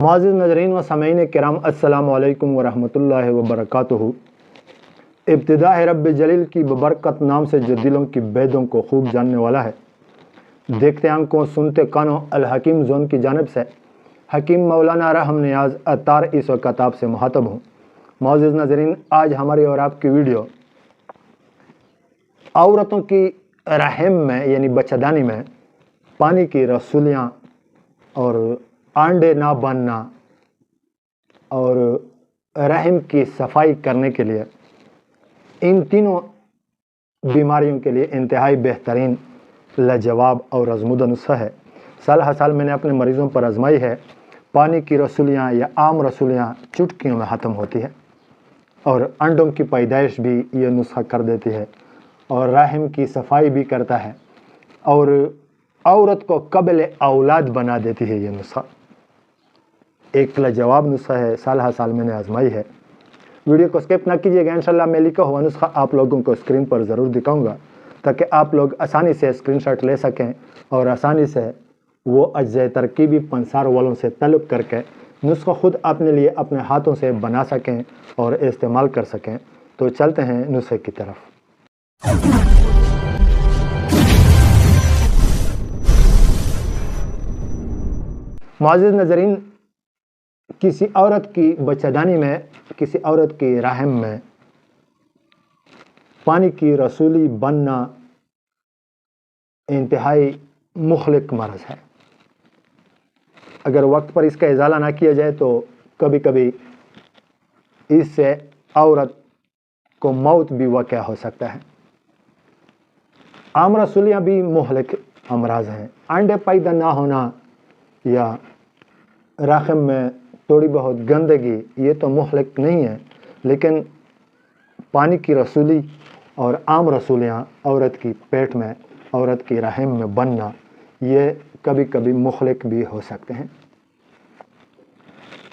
معزز ناظرین و سامعین کرام، السلام علیکم ورحمۃ اللہ وبرکاتہ۔ ابتدا ہے رب جلیل کی ببرکت نام سے جو دلوں کی بیدوں کو خوب جاننے والا ہے۔ دیکھتے آنکھوں سنتے کانوں الحکیم زون کی جانب سے حکیم مولانا رحم نیاز عطار اس وقت آپ سے مخاطب ہوں۔ معزز ناظرین، آج ہماری اور آپ کی ویڈیو عورتوں کی رحم میں یعنی بچہ دانی میں پانی کی رسولیاں اور آنڈے نہ بننا اور رحم کی صفائی کرنے کے لیے، ان تینوں بیماریوں کے لیے انتہائی بہترین لاجواب اور آزمودہ نسخہ ہے۔ سال ہر سال میں نے اپنے مریضوں پر آزمائی ہے۔ پانی کی رسولیاں یا عام رسولیاں چٹکیوں میں ختم ہوتی ہے اور انڈوں کی پیدائش بھی یہ نسخہ کر دیتی ہے اور رحم کی صفائی بھی کرتا ہے اور عورت کو قابل اولاد بنا دیتی ہے۔ یہ نسخہ ایک لاجواب نسخہ ہے، سال ہر سال میں نے آزمائی ہے۔ ویڈیو کو اسکپ نہ کیجیے گا، انشاءاللہ میں لکھا ہوا نسخہ آپ لوگوں کو اسکرین پر ضرور دکھاؤں گا تاکہ آپ لوگ آسانی سے اسکرین شاٹ لے سکیں اور آسانی سے وہ اجزاء ترکیبی پنسار والوں سے طلب کر کے نسخہ خود اپنے لیے اپنے ہاتھوں سے بنا سکیں اور استعمال کر سکیں۔ تو چلتے ہیں نسخے کی طرف۔ معزز ناظرین، کسی عورت کی بچہ دانی میں، کسی عورت کی رحم میں پانی کی رسولی بننا انتہائی مہلک مرض ہے۔ اگر وقت پر اس کا ازالہ نہ کیا جائے تو کبھی کبھی اس سے عورت کو موت بھی واقع ہو سکتا ہے۔ عام رسولیاں بھی مہلک امراض ہیں۔ انڈے پیدا نہ ہونا یا رحم میں تھوڑی بہت گندگی یہ تو مہلک نہیں ہے، لیکن پانی کی رسولی اور عام رسولیاں عورت کی پیٹ میں، عورت کی رحم میں بننا یہ کبھی کبھی مہلک بھی ہو سکتے ہیں۔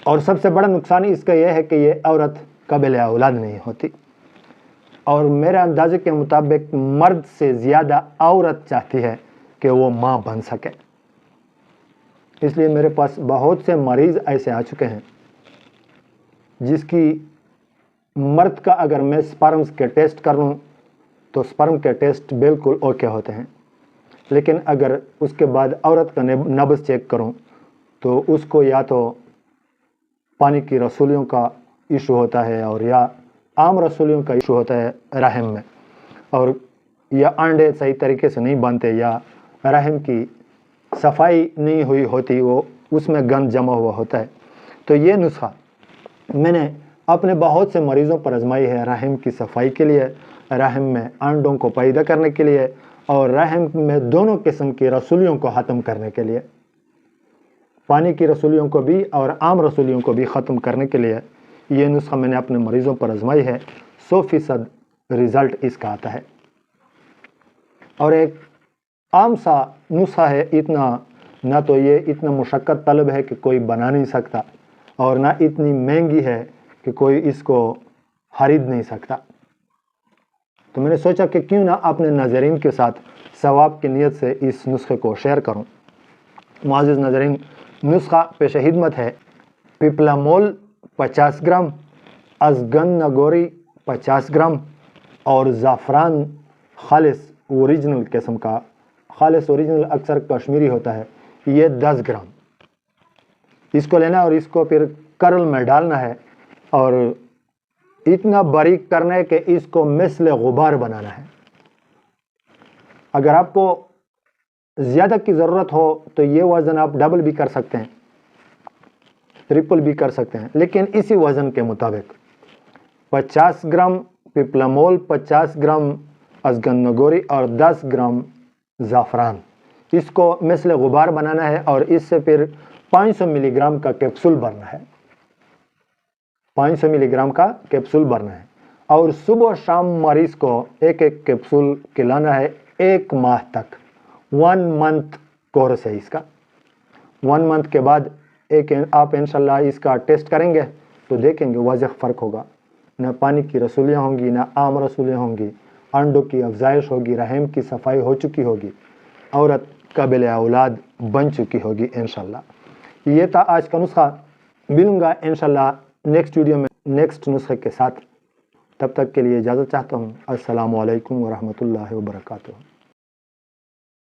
اور سب سے بڑا نقصان اس کا یہ ہے کہ یہ عورت قابل اولاد نہیں ہوتی، اور میرے اندازے کے مطابق مرد سے زیادہ عورت چاہتی ہے کہ وہ ماں بن سکے۔ اس لیے میرے پاس بہت سے مریض ایسے آ چکے ہیں جس کی مرد کا اگر میں سپرمز کے ٹیسٹ کر لوں تو سپرم کے ٹیسٹ بالکل اوکے ہوتے ہیں، لیکن اگر اس کے بعد عورت کا نبض چیک کروں تو اس کو یا تو پانی کی رسولیوں کا ایشو ہوتا ہے اور یا عام رسولیوں کا ایشو ہوتا ہے رحم میں، اور یا انڈے صحیح طریقے سے نہیں بنتے یا رحم کی صفائی نہیں ہوئی ہوتی، وہ اس میں گند جمع ہوا ہوتا ہے۔ تو یہ نسخہ میں نے اپنے بہت سے مریضوں پر آزمائی ہے، رحم کی صفائی کے لیے، رحم میں انڈوں کو پیدا کرنے کے لیے اور رحم میں دونوں قسم کی رسولیوں کو ختم کرنے کے لیے، پانی کی رسولیوں کو بھی اور عام رسولیوں کو بھی ختم کرنے کے لیے یہ نسخہ میں نے اپنے مریضوں پر آزمائی ہے۔ 100% رزلٹ اس کا آتا ہے اور ایک عام سا نسخہ ہے، اتنا نہ تو یہ اتنا مشقت طلب ہے کہ کوئی بنا نہیں سکتا اور نہ اتنی مہنگی ہے کہ کوئی اس کو خرید نہیں سکتا۔ تو میں نے سوچا کہ کیوں نہ اپنے ناظرین کے ساتھ ثواب کی نیت سے اس نسخے کو شیئر کروں۔ معزز ناظرین، نسخہ پیش خدمت ہے۔ پیپلامول 50 گرام، ازگن-نگوری 50 گرام اور زعفران خالص اوریجنل قسم کا، خالص اوریجنل اکثر کشمیری ہوتا ہے، یہ 10 گرام۔ اس کو لینا اور اس کو پھر کرل میں ڈالنا ہے اور اتنا باریک کرنا ہے کہ اس کو مثل غبار بنانا ہے۔ اگر آپ کو زیادہ کی ضرورت ہو تو یہ وزن آپ ڈبل بھی کر سکتے ہیں، ٹرپل بھی کر سکتے ہیں، لیکن اسی وزن کے مطابق 50 گرام پیپلامول، 50 گرام ازگن-نگوری اور 10 گرام زعفران، اس کو مثل غبار بنانا ہے اور اس سے پھر 500 ملی گرام کا کیپسول بھرنا ہے، 500 ملی گرام کا کیپسول بھرنا ہے اور صبح شام مریض کو ایک ایک کیپسول کھلانا ہے 1 ماہ تک۔ 1 منتھ کورس ہے اس کا۔ 1 منتھ کے بعد آپ انشاءاللہ اس کا ٹیسٹ کریں گے تو دیکھیں گے واضح فرق ہوگا، نہ پانی کی رسولیاں ہوں گی، نہ عام رسولیاں ہوں گی، انڈوں کی افزائش ہوگی، رحم کی صفائی ہو چکی ہوگی، عورت قابل اولاد بن چکی ہوگی انشاءاللہ۔ یہ تھا آج کا نسخہ۔ ملوں گا انشاءاللہ نیکسٹ ویڈیو میں نیکسٹ نسخے کے ساتھ. تب تک کے لیے اجازت چاہتا ہوں. السلام علیکم ورحمۃ اللہ وبرکاتہ.